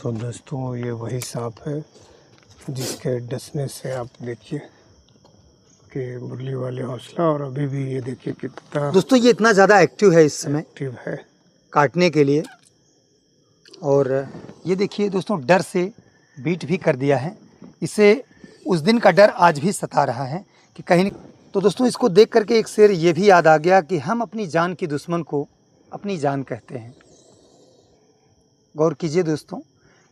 तो दोस्तों ये वही सांप है जिसके डसने से आप देखिए कि मुरली वाले हौसला, और अभी भी ये देखिए कितना दोस्तों ये इतना ज़्यादा एक्टिव है इस समय एक्टिव है काटने के लिए। और ये देखिए दोस्तों डर से बीट भी कर दिया है। इसे उस दिन का डर आज भी सता रहा है कि कहीं। तो दोस्तों इसको देख करके एक शेर ये भी याद आ गया कि हम अपनी जान की दुश्मन को अपनी जान कहते हैं। गौर कीजिए दोस्तों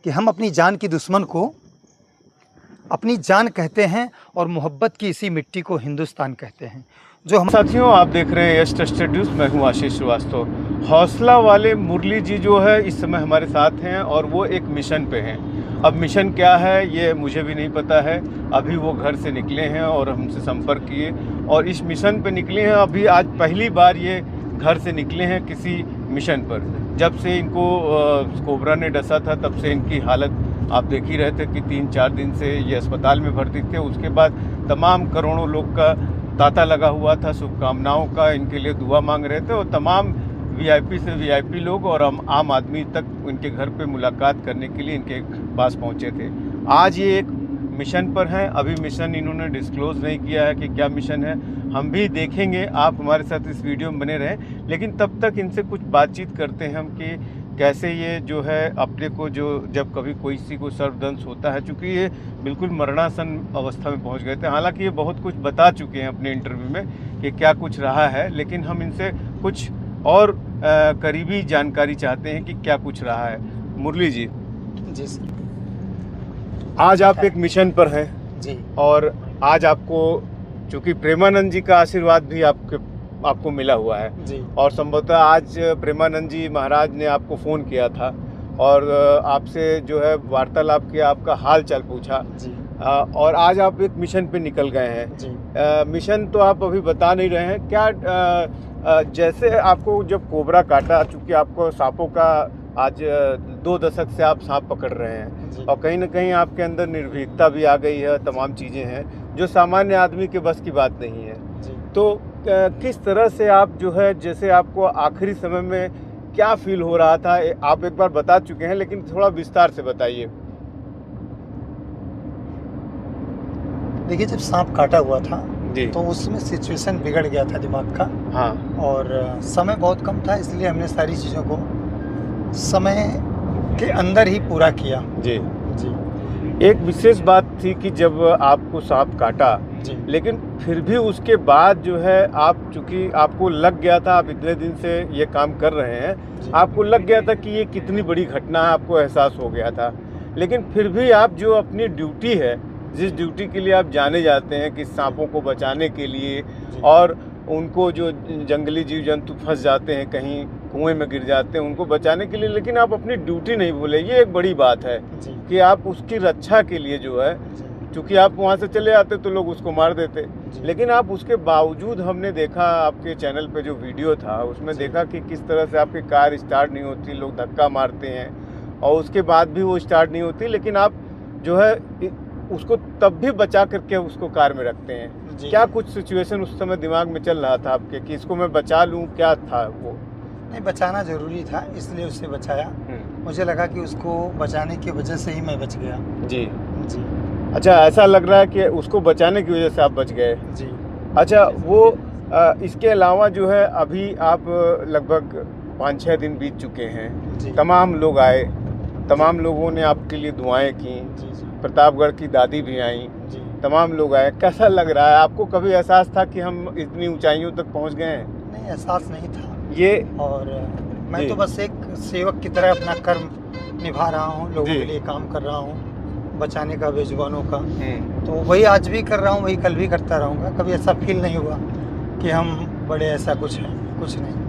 कि हम अपनी जान की दुश्मन को अपनी जान कहते हैं और मोहब्बत की इसी मिट्टी को हिंदुस्तान कहते हैं। जो हम साथियों आप देख रहे हैं यश ट्रस्टेड न्यूज़, मैं हूं आशीष श्रीवास्तव। हौसला वाले मुरली जी जो है इस समय हमारे साथ हैं और वो एक मिशन पे हैं। अब मिशन क्या है ये मुझे भी नहीं पता है। अभी वो घर से निकले हैं और हमसे संपर्क किए और इस मिशन पे निकले हैं। अभी आज पहली बार ये घर से निकले हैं किसी मिशन पर। जब से इनको कोबरा ने डसा था तब से इनकी हालत आप देख ही रहे थे कि 3-4 दिन से ये अस्पताल में भर्ती थे। उसके बाद तमाम करोड़ों लोग का तांता लगा हुआ था, शुभकामनाओं का, इनके लिए दुआ मांग रहे थे और तमाम वीआईपी से वीआईपी लोग और आम आदमी तक इनके घर पे मुलाकात करने के लिए इनके पास पहुंचे थे। आज ये एक मिशन पर हैं। अभी मिशन इन्होंने डिस्क्लोज़ नहीं किया है कि क्या मिशन है, हम भी देखेंगे। आप हमारे साथ इस वीडियो में बने रहें, लेकिन तब तक इनसे कुछ बातचीत करते हैं हम कि कैसे ये जो है अपने को जो जब कभी कोई किसी को सर्वदंश होता है, चूँकि ये बिल्कुल मरणासन अवस्था में पहुंच गए थे। हालांकि ये बहुत कुछ बता चुके हैं अपने इंटरव्यू में कि क्या कुछ रहा है, लेकिन हम इनसे कुछ और करीबी जानकारी चाहते हैं कि क्या कुछ रहा है। मुरली जी जी सर, आज आप एक मिशन पर हैं जी और आज आपको चूँकि प्रेमानंद जी का आशीर्वाद भी आपको मिला हुआ है जी और संभवतः आज प्रेमानंद जी महाराज ने आपको फ़ोन किया था और आपसे जो है वार्तालाप किया, आपका हाल चाल पूछा जी और आज आप एक मिशन पे निकल गए हैं। जी मिशन तो आप अभी बता नहीं रहे हैं क्या। जैसे आपको जब कोबरा काटा, चूँकि आपको सांपों का आज 2 दशक से आप सांप पकड़ रहे हैं जी। और कहीं ना कहीं आपके अंदर निर्भीकता भी आ गई है, तमाम चीज़ें हैं जो सामान्य आदमी के बस की बात नहीं है। जी। तो किस तरह से आप जो है, जैसे आपको आखिरी समय में क्या फील हो रहा था, आप एक बार बता चुके हैं लेकिन थोड़ा विस्तार से बताइए। देखिए जब सांप काटा हुआ था जी तो उसमें सिचुएशन बिगड़ गया था दिमाग का, हाँ और समय बहुत कम था, इसलिए हमने सारी चीज़ों को समय के अंदर ही पूरा किया। जी। जी एक विशेष बात थी कि जब आपको सांप काटा, जी लेकिन फिर भी उसके बाद जो है आप, चूँकि आपको लग गया था, आप इतने दिन से ये काम कर रहे हैं, जी। आपको लग गया था कि ये कितनी बड़ी घटना है, आपको एहसास हो गया था। लेकिन फिर भी आप जो अपनी ड्यूटी है, जिस ड्यूटी के लिए आप जाने जाते हैं कि सांपों को बचाने के लिए और उनको जो जंगली जीव जंतु फंस जाते हैं, कहीं कुएं में गिर जाते हैं, उनको बचाने के लिए, लेकिन आप अपनी ड्यूटी नहीं भूले। ये एक बड़ी बात है जी कि आप उसकी रक्षा के लिए जो है, क्योंकि आप वहाँ से चले आते तो लोग उसको मार देते, लेकिन आप उसके बावजूद, हमने देखा आपके चैनल पे जो वीडियो था उसमें देखा कि किस तरह से आपकी कार स्टार्ट नहीं होती, लोग धक्का मारते हैं और उसके बाद भी वो स्टार्ट नहीं होती, लेकिन आप जो है उसको तब भी बचा करके उसको कार में रखते हैं। क्या कुछ सिचुएशन उस समय दिमाग में चल रहा था आपके कि इसको मैं बचा लूँ, क्या था वो? नहीं, बचाना ज़रूरी था, इसलिए उसे बचाया। मुझे लगा कि उसको बचाने की वजह से ही मैं बच गया। जी जी अच्छा, ऐसा लग रहा है कि उसको बचाने की वजह से आप बच गए। जी अच्छा, वो इसके अलावा जो है अभी आप लगभग 5-6 दिन बीत चुके हैं, जी तमाम लोग आए, तमाम लोगों ने आपके लिए दुआएं की, जी जी प्रतापगढ़ की दादी भी आई, जी। तमाम लोग आए। कैसा लग रहा है आपको? कभी एहसास था कि हम इतनी ऊंचाइयों तक पहुंच गए हैं? नहीं, एहसास नहीं था। ये और मैं जी। तो बस एक सेवक की तरह अपना कर्म निभा रहा हूँ, लोगों जी। के लिए काम कर रहा हूँ, बचाने का, बेजुबानों का। हम्म। तो वही आज भी कर रहा हूँ, वही कल भी करता रहूँगा। कभी ऐसा फील नहीं हुआ कि हम बड़े ऐसा कुछ हैं, कुछ नहीं।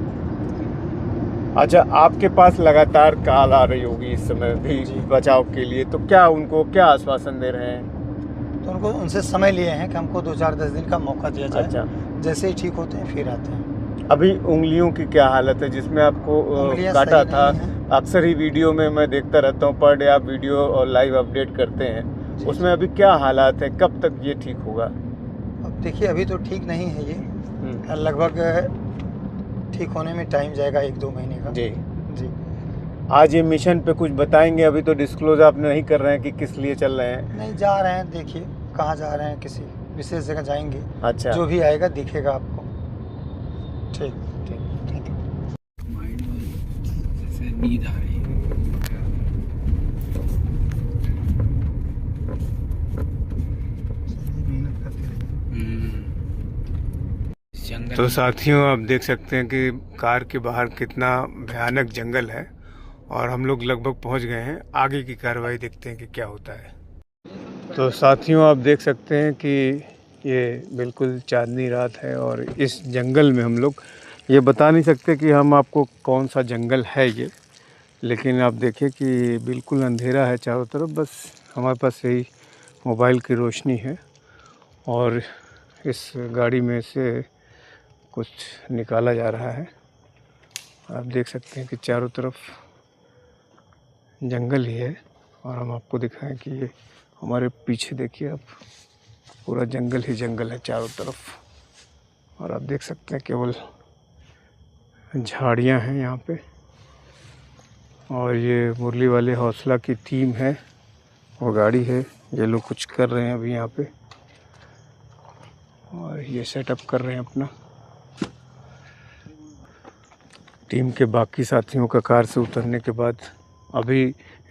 अच्छा, आपके पास लगातार कॉल आ रही होगी इस समय भी जी। बचाव के लिए, तो क्या उनको क्या आश्वासन दे रहे हैं? तो उनको उनसे समय लिए हैं कि हमको 2-4-10 दिन का मौका दिया जाए। अच्छा, जैसे ही ठीक होते हैं फिर आते हैं। अभी उंगलियों की क्या हालत है जिसमें आपको उंगलियां काटा सही था? नहीं हैं। अक्सर ही वीडियो में मैं देखता रहता हूँ, पर डे आप वीडियो और लाइव अपडेट करते हैं, जी, उसमें अभी क्या हालात है, कब तक ये ठीक होगा? अब देखिए अभी तो ठीक नहीं है ये, लगभग ठीक होने में टाइम जाएगा 1-2 महीने का। जी। जी। आज ये मिशन पे कुछ बताएंगे? अभी तो डिस्क्लोज आप नहीं कर रहे हैं कि किस लिए चल रहे हैं। नहीं जा रहे हैं, देखिए कहाँ जा रहे हैं, किसी विशेष जगह जाएंगे। अच्छा। जो भी आएगा दिखेगा आपको। ठीक ठीक थैंक यू। माइंड में जैसे नींद आ रही है। जंगल तो साथियों आप देख सकते हैं कि कार के बाहर कितना भयानक जंगल है और हम लोग लगभग पहुंच गए हैं। आगे की कार्रवाई देखते हैं कि क्या होता है। तो साथियों आप देख सकते हैं कि ये बिल्कुल चांदनी रात है और इस जंगल में हम लोग ये बता नहीं सकते कि हम आपको कौन सा जंगल है ये, लेकिन आप देखिए कि बिल्कुल अंधेरा है चारों तरफ। बस हमारे पास यही मोबाइल की रोशनी है और इस गाड़ी में से कुछ निकाला जा रहा है। आप देख सकते हैं कि चारों तरफ जंगल ही है और हम आपको दिखाएं कि ये हमारे पीछे देखिए आप, पूरा जंगल ही जंगल है चारों तरफ। और आप देख सकते हैं केवल झाड़ियां हैं यहाँ पे। और ये मुरली वाले हौसला की टीम है, वो गाड़ी है, ये लोग कुछ कर रहे हैं अभी यहाँ पे और ये सेटअप कर रहे हैं अपना। टीम के बाकी साथियों का कार से उतरने के बाद अभी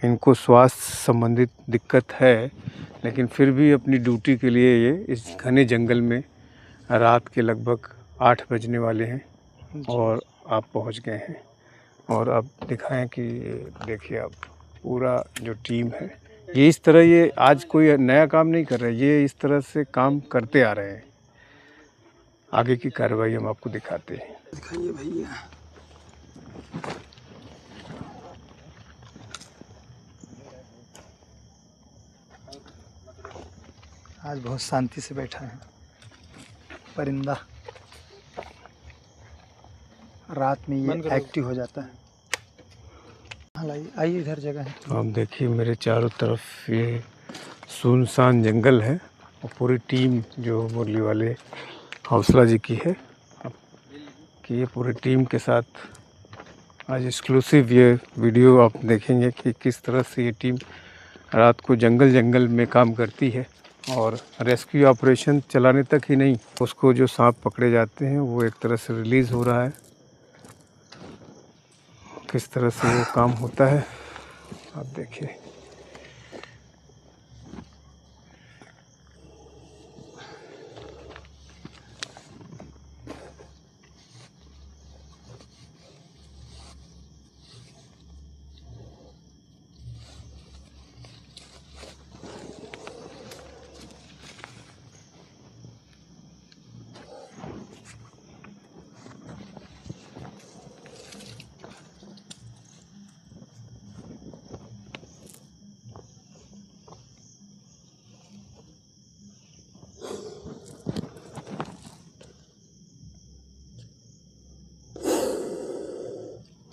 इनको स्वास्थ्य संबंधित दिक्कत है, लेकिन फिर भी अपनी ड्यूटी के लिए ये इस घने जंगल में रात के लगभग 8 बजने वाले हैं और आप पहुंच गए हैं। और अब दिखाएं कि देखिए आप पूरा जो टीम है ये इस तरह, ये आज कोई नया काम नहीं कर रहे, ये इस तरह से काम करते आ रहे हैं। आगे की कार्रवाई हम आपको दिखाते हैं। दिखाइए भैया। आज बहुत शांति से बैठा है परिंदा, रात में ये एक्टिव हो जाता है। आइए इधर जगह है। आप देखिए मेरे चारों तरफ ये सुनसान जंगल है और पूरी टीम जो मुरली वाले हौसला जी की है कि ये पूरी टीम के साथ आज एक्सक्लूसिव ये वीडियो आप देखेंगे कि किस तरह से ये टीम रात को जंगल में काम करती है और रेस्क्यू ऑपरेशन चलाने तक ही नहीं, उसको जो सांप पकड़े जाते हैं वो एक तरह से रिलीज़ हो रहा है। किस तरह से वो काम होता है आप देखिए।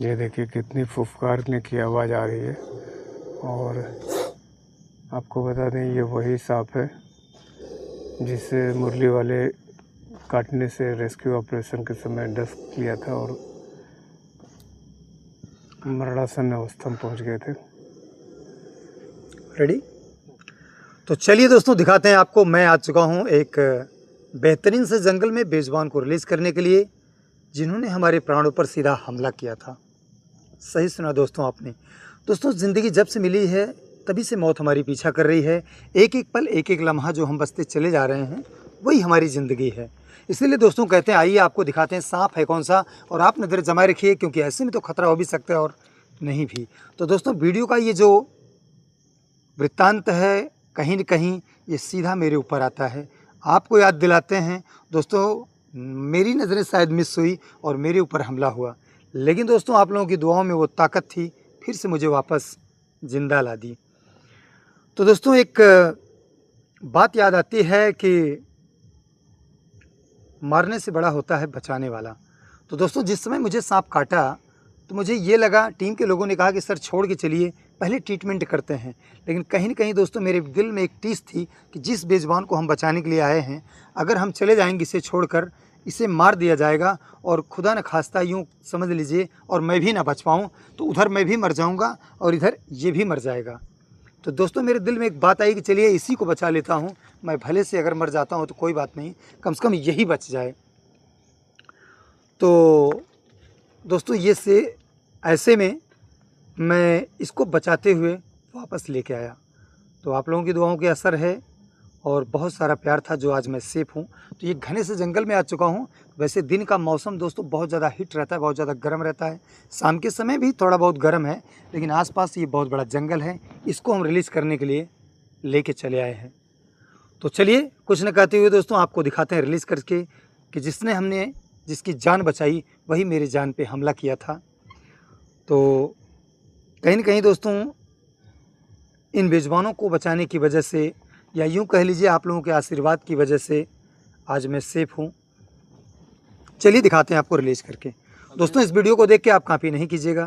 ये देखिए कितनी फुफकारने की आवाज़ आ रही है। और आपको बता दें ये वही सांप है जिसे मुरली वाले काटने से रेस्क्यू ऑपरेशन के समय दस्त किया था और मरणासन अवस्था में पहुंच गए थे। रेडी? तो चलिए दोस्तों दिखाते हैं आपको। मैं आ चुका हूं एक बेहतरीन से जंगल में बेजुबान को रिलीज़ करने के लिए, जिन्होंने हमारे प्राणों पर सीधा हमला किया था। सही सुना दोस्तों आपने। दोस्तों ज़िंदगी जब से मिली है तभी से मौत हमारी पीछा कर रही है। एक एक पल, एक एक लम्हा जो हम बसते चले जा रहे हैं वही हमारी ज़िंदगी है। इसीलिए दोस्तों कहते हैं आइए आपको दिखाते हैं सांप है कौन सा, और आप नज़र जमाए रखिए क्योंकि ऐसे में तो खतरा हो भी सकता है और नहीं भी। तो दोस्तों वीडियो का ये जो वृत्तांत है कहीं न कहीं ये सीधा मेरे ऊपर आता है। आपको याद दिलाते हैं दोस्तों, मेरी नज़रें शायद मिस हुई और मेरे ऊपर हमला हुआ, लेकिन दोस्तों आप लोगों की दुआओं में वो ताकत थी, फिर से मुझे वापस ज़िंदा ला दी। तो दोस्तों एक बात याद आती है कि मारने से बड़ा होता है बचाने वाला। तो दोस्तों जिस समय मुझे सांप काटा तो मुझे ये लगा, टीम के लोगों ने कहा कि सर छोड़ के चलिए, पहले ट्रीटमेंट करते हैं। लेकिन कहीं न कहीं दोस्तों मेरे दिल में एक टीस थी कि जिस बेजुबान को हम बचाने के लिए आए हैं, अगर हम चले जाएंगे इसे छोड़कर, इसे मार दिया जाएगा और खुदा न खास्ता यूँ समझ लीजिए और मैं भी ना बच पाऊँ, तो उधर मैं भी मर जाऊँगा और इधर ये भी मर जाएगा। तो दोस्तों मेरे दिल में एक बात आई कि चलिए इसी को बचा लेता हूँ, मैं भले से अगर मर जाता हूँ तो कोई बात नहीं, कम से कम यही बच जाए। तो दोस्तों ये से ऐसे में मैं इसको बचाते हुए वापस लेके आया। तो आप लोगों की दुआओं के असर है और बहुत सारा प्यार था जो आज मैं सेफ हूँ। तो ये घने से जंगल में आ चुका हूँ। वैसे दिन का मौसम दोस्तों बहुत ज़्यादा हीट रहता है, बहुत ज़्यादा गर्म रहता है। शाम के समय भी थोड़ा बहुत गर्म है, लेकिन आसपास ये बहुत बड़ा जंगल है। इसको हम रिलीज़ करने के लिए लेके चले आए हैं। तो चलिए कुछ न कहते हुए दोस्तों आपको दिखाते हैं रिलीज़ करके कि जिसकी जान बचाई वही मेरी जान पे हमला किया था। तो कहीं न कहीं दोस्तों इन बेजुबानों को बचाने की वजह से, या यूँ कह लीजिए आप लोगों के आशीर्वाद की वजह से आज मैं सेफ़ हूँ। चलिए दिखाते हैं आपको रिलीज़ करके। दोस्तों इस वीडियो को देख के आप कॉपी नहीं कीजिएगा,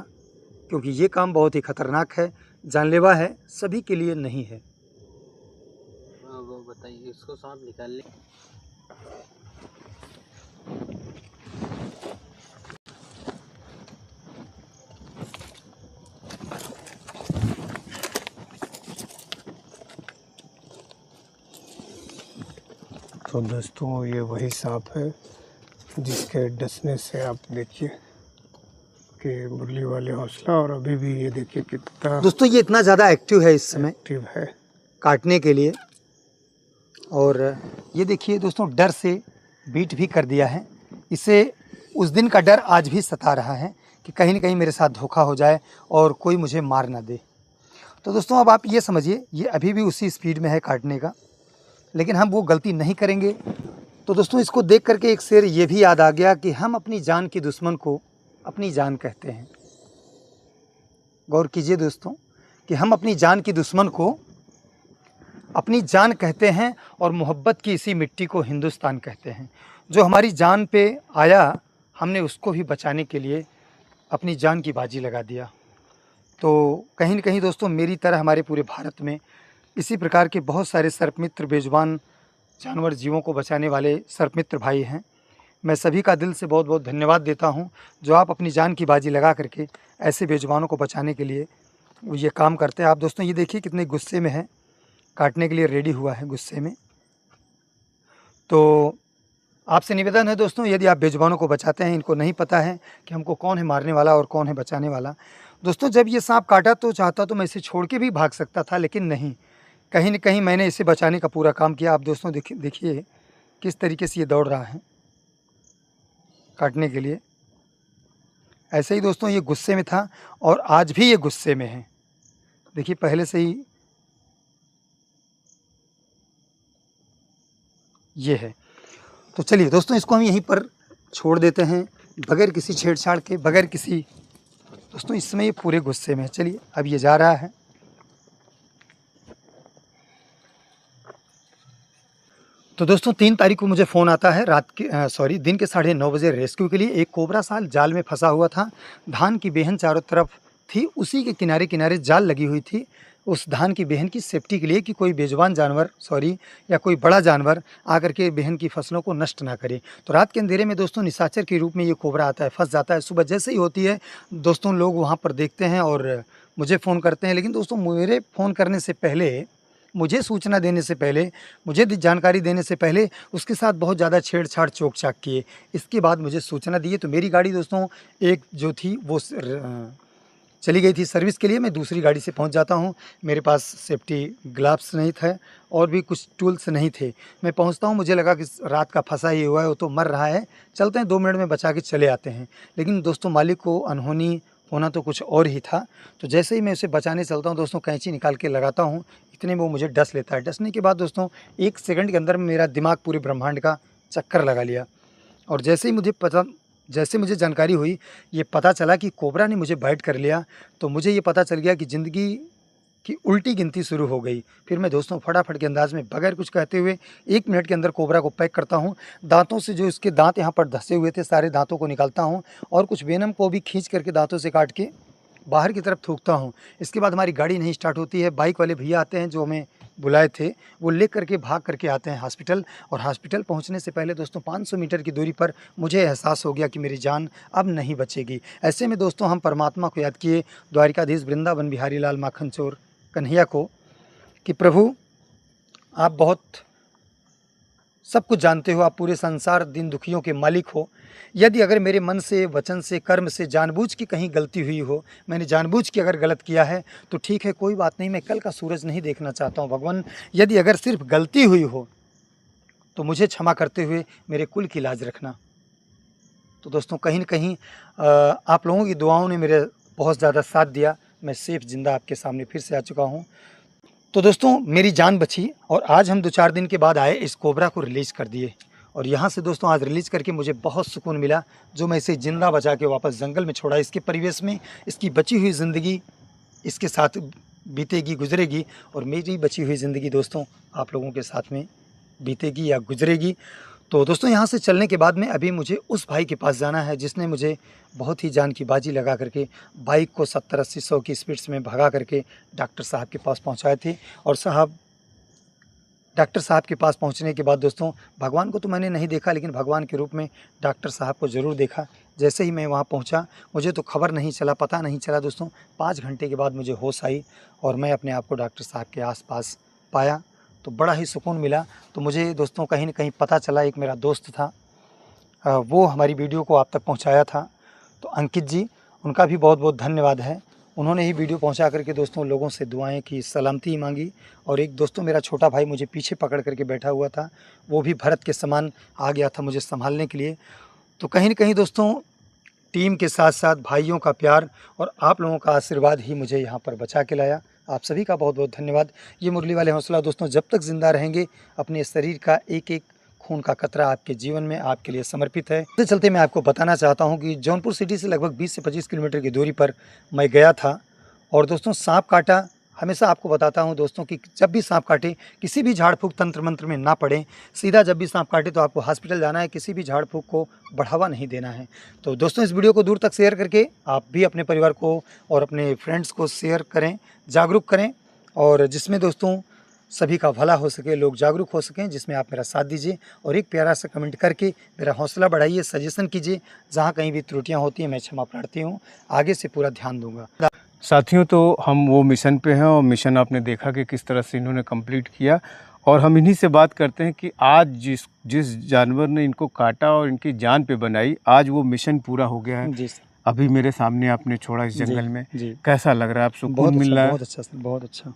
क्योंकि ये काम बहुत ही ख़तरनाक है, जानलेवा है, सभी के लिए नहीं है। वो बताइए, इसको सांप निकाल ले। तो दोस्तों ये वही सांप है जिसके डसने से आप देखिए कि मुरली वाले हौसला, और अभी भी ये देखिए कितना दोस्तों ये इतना ज़्यादा एक्टिव है इस समय एक्टिव है काटने के लिए। और ये देखिए दोस्तों डर से बीट भी कर दिया है। इसे उस दिन का डर आज भी सता रहा है कि कहीं न कहीं मेरे साथ धोखा हो जाए और कोई मुझे मार ना दे। तो दोस्तों अब आप ये समझिए ये अभी भी उसी स्पीड में है काटने का, लेकिन हम वो गलती नहीं करेंगे। तो दोस्तों इसको देख करके एक शेर ये भी याद आ गया कि हम अपनी जान की दुश्मन को अपनी जान कहते हैं। गौर कीजिए दोस्तों कि हम अपनी जान की दुश्मन को अपनी जान कहते हैं और मोहब्बत की इसी मिट्टी को हिंदुस्तान कहते हैं। जो हमारी जान पे आया हमने उसको भी बचाने के लिए अपनी जान की बाजी लगा दिया। तो कहीं न कहीं दोस्तों मेरी तरह हमारे पूरे भारत में इसी प्रकार के बहुत सारे सर्पमित्र बेजुबान जानवर जीवों को बचाने वाले सर्पमित्र भाई हैं। मैं सभी का दिल से बहुत बहुत धन्यवाद देता हूं जो आप अपनी जान की बाजी लगा करके ऐसे बेजुबानों को बचाने के लिए ये काम करते हैं। आप दोस्तों ये देखिए कितने गुस्से में है, काटने के लिए रेडी हुआ है गुस्से में। तो आपसे निवेदन है दोस्तों, यदि आप बेजुबानों को बचाते हैं, इनको नहीं पता है कि हमको कौन है मारने वाला और कौन है बचाने वाला। दोस्तों जब ये सांप काटा तो चाहता तो मैं इसे छोड़ के भी भाग सकता था, लेकिन नहीं, कहीं न कहीं मैंने इसे बचाने का पूरा काम किया। आप दोस्तों देखिए किस तरीके से ये दौड़ रहा है काटने के लिए। ऐसे ही दोस्तों ये गुस्से में था और आज भी ये गुस्से में है। देखिए पहले से ही ये है। तो चलिए दोस्तों इसको हम यहीं पर छोड़ देते हैं बगैर किसी छेड़छाड़ के, बगैर किसी। दोस्तों इस समय ये पूरे गुस्से में है। चलिए अब ये जा रहा है। तो दोस्तों 3 तारीख को मुझे फ़ोन आता है दिन के 9:30 बजे रेस्क्यू के लिए। एक कोबरा साल जाल में फंसा हुआ था। धान की बेहन चारों तरफ थी, उसी के किनारे किनारे जाल लगी हुई थी उस धान की बेहन की सेफ्टी के लिए कि कोई बेजुबान जानवर या कोई बड़ा जानवर आकर के बेहन की फसलों को नष्ट ना करे। तो रात के अंधेरे में दोस्तों निशाचर के रूप में ये कोबरा आता है, फंस जाता है। सुबह जैसे ही होती है दोस्तों लोग वहाँ पर देखते हैं और मुझे फ़ोन करते हैं। लेकिन दोस्तों मेरे फ़ोन करने से पहले, मुझे सूचना देने से पहले, मुझे जानकारी देने से पहले उसके साथ बहुत ज़्यादा छेड़छाड़ चोक-चाक किए। इसके बाद मुझे सूचना दी तो मेरी गाड़ी दोस्तों एक जो थी वो चली गई थी सर्विस के लिए। मैं दूसरी गाड़ी से पहुंच जाता हूं। मेरे पास सेफ्टी ग्लव्स नहीं थे और भी कुछ टूल्स नहीं थे। मैं पहुंचता हूं, मुझे लगा कि रात का फंसा ही हुआ है, वो तो मर रहा है, चलते हैं 2 मिनट में बचा के चले आते हैं। लेकिन दोस्तों मालिक को अनहोनी होना तो कुछ और ही था। तो जैसे ही मैं उसे बचाने चलता हूँ दोस्तों, कैंची निकाल के लगाता हूँ, इतने में वो मुझे डस लेता है। डसने के बाद दोस्तों 1 सेकंड के अंदर मेरा दिमाग पूरे ब्रह्मांड का चक्कर लगा लिया। और जैसे मुझे जानकारी हुई, ये पता चला कि कोबरा ने मुझे बाइट कर लिया, तो मुझे ये पता चल गया कि ज़िंदगी की उल्टी गिनती शुरू हो गई। फिर मैं दोस्तों फटाफट के अंदाज़ में बगैर कुछ कहते हुए 1 मिनट के अंदर कोबरा को पैक करता हूँ। दांतों से जो इसके दांत यहाँ पर धंसे हुए थे सारे दांतों को निकालता हूँ और कुछ वेनम को भी खींच करके दांतों से काट के बाहर की तरफ थूकता हूँ। इसके बाद हमारी गाड़ी नहीं स्टार्ट होती है। बाइक वाले भैया आते हैं जो हमें बुलाए थे वो ले करके भाग करके आते हैं हॉस्पिटल। और हॉस्पिटल पहुंचने से पहले दोस्तों 500 मीटर की दूरी पर मुझे एहसास हो गया कि मेरी जान अब नहीं बचेगी। ऐसे में दोस्तों हम परमात्मा को याद किए, द्वारिकाधीश वृंदावन बिहारी लाल माखन चोर कन्हैया को, कि प्रभु आप बहुत सब कुछ जानते हो, आप पूरे संसार दिन दुखियों के मालिक हो। यदि अगर मेरे मन से, वचन से, कर्म से जानबूझ की कहीं गलती हुई हो, मैंने जानबूझ के अगर गलत किया है तो ठीक है, कोई बात नहीं, मैं कल का सूरज नहीं देखना चाहता हूँ भगवान। यदि अगर सिर्फ गलती हुई हो तो मुझे क्षमा करते हुए मेरे कुल की लाज रखना। तो दोस्तों कहीं न कहीं आप लोगों की दुआओं ने मेरे बहुत ज़्यादा साथ दिया, मैं सेफ ज़िंदा आपके सामने फिर से आ चुका हूँ। तो दोस्तों मेरी जान बची और आज हम 2-4 दिन के बाद आए, इस कोबरा को रिलीज़ कर दिए। और यहाँ से दोस्तों आज रिलीज़ करके मुझे बहुत सुकून मिला, जो मैं इसे ज़िंदा बचा के वापस जंगल में छोड़ा। इसके परिवेश में इसकी बची हुई ज़िंदगी इसके साथ बीतेगी, गुजरेगी, और मेरी बची हुई ज़िंदगी दोस्तों आप लोगों के साथ में बीतेगी या गुजरेगी। तो दोस्तों यहाँ से चलने के बाद में अभी मुझे उस भाई के पास जाना है जिसने मुझे बहुत ही जान की बाजी लगा करके बाइक को 70-80 100 की स्पीड्स में भगा करके डॉक्टर साहब के पास पहुँचाए थे। और डॉक्टर साहब के पास पहुंचने के बाद दोस्तों भगवान को तो मैंने नहीं देखा, लेकिन भगवान के रूप में डॉक्टर साहब को ज़रूर देखा। जैसे ही मैं वहां पहुंचा मुझे तो खबर नहीं चला, पता नहीं चला दोस्तों। 5 घंटे के बाद मुझे होश आई और मैं अपने आप को डॉक्टर साहब के आसपास पाया, तो बड़ा ही सुकून मिला। तो मुझे दोस्तों कहीं न कहीं पता चला, एक मेरा दोस्त था, वो हमारी वीडियो को आप तक पहुँचाया था। तो अंकित जी, उनका भी बहुत बहुत धन्यवाद है। उन्होंने ही वीडियो पहुंचा करके दोस्तों लोगों से दुआएं की, सलामती मांगी। और एक दोस्तों मेरा छोटा भाई मुझे पीछे पकड़ करके बैठा हुआ था, वो भी भरत के समान आ गया था मुझे संभालने के लिए। तो कहीं न कहीं दोस्तों टीम के साथ साथ भाइयों का प्यार और आप लोगों का आशीर्वाद ही मुझे यहाँ पर बचा के लाया। आप सभी का बहुत बहुत धन्यवाद। ये मुरली वाले हौसला दोस्तों जब तक ज़िंदा रहेंगे, अपने शरीर का एक एक खून का कतरा आपके जीवन में आपके लिए समर्पित है। इससे चलते मैं आपको बताना चाहता हूं कि जौनपुर सिटी से लगभग 20 से 25 किलोमीटर की दूरी पर मैं गया था। और दोस्तों सांप काटा, हमेशा आपको बताता हूं दोस्तों कि जब भी सांप काटे किसी भी झाड़ फूँक तंत्र मंत्र में ना पड़े। सीधा जब भी सांप काटे तो आपको हॉस्पिटल जाना है, किसी भी झाड़ फूँक को बढ़ावा नहीं देना है। तो दोस्तों इस वीडियो को दूर तक शेयर करके आप भी अपने परिवार को और अपने फ्रेंड्स को शेयर करें, जागरूक करें, और जिसमें दोस्तों सभी का भला हो सके, लोग जागरूक हो सकें, जिसमें आप मेरा साथ दीजिए और एक प्यारा सा कमेंट करके मेरा हौसला बढ़ाइए, सजेशन कीजिए। जहाँ कहीं भी त्रुटियाँ होती हैं मैं क्षमा प्रार्थी हूँ, आगे से पूरा ध्यान दूंगा। साथियों, तो हम वो मिशन पे हैं और मिशन आपने देखा कि किस तरह से इन्होंने कंप्लीट किया। और हम इन्हीं से बात करते हैं कि आज जिस जानवर ने इनको काटा और इनकी जान पे बनाई, आज वो मिशन पूरा हो गया है। जी सर। अभी मेरे सामने आपने छोड़ा इस जंगल में, जी। कैसा लग रहा है? आप सुकून मिल रहा है? बहुत अच्छा सर, बहुत अच्छा।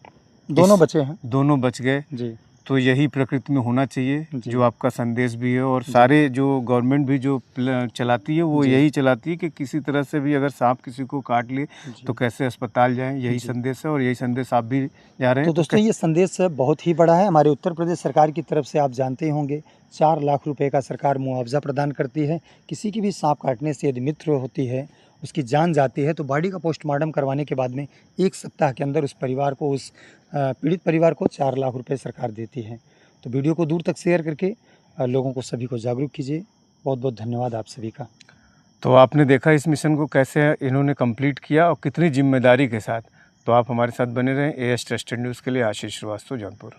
दोनों बचे हैं। दोनों बच गए जी। तो यही प्रकृति में होना चाहिए, जो आपका संदेश भी है। और सारे जो गवर्नमेंट भी जो चलाती है वो यही चलाती है कि किसी तरह से भी अगर सांप किसी को काट ले तो कैसे अस्पताल जाएं, यही संदेश है। और यही संदेश आप भी जा रहे हैं। तो दोस्तों ये संदेश बहुत ही बड़ा है। हमारे उत्तर प्रदेश सरकार की तरफ से आप जानते ही होंगे 4 लाख रुपए का सरकार मुआवजा प्रदान करती है। किसी की भी सांप काटने से यदि मृत्यु होती है, उसकी जान जाती है, तो बॉडी का पोस्टमार्टम करवाने के बाद में 1 सप्ताह के अंदर उस परिवार को, उस पीड़ित परिवार को 4 लाख रुपए सरकार देती है। तो वीडियो को दूर तक शेयर करके लोगों को, सभी को जागरूक कीजिए। बहुत बहुत धन्यवाद आप सभी का। तो आपने देखा इस मिशन को कैसे इन्होंने कंप्लीट किया और कितनी जिम्मेदारी के साथ। तो आप हमारे साथ बने रहें। AS ट्रस्टेड न्यूज़ के लिए आशीष श्रीवास्तव, जौनपुर।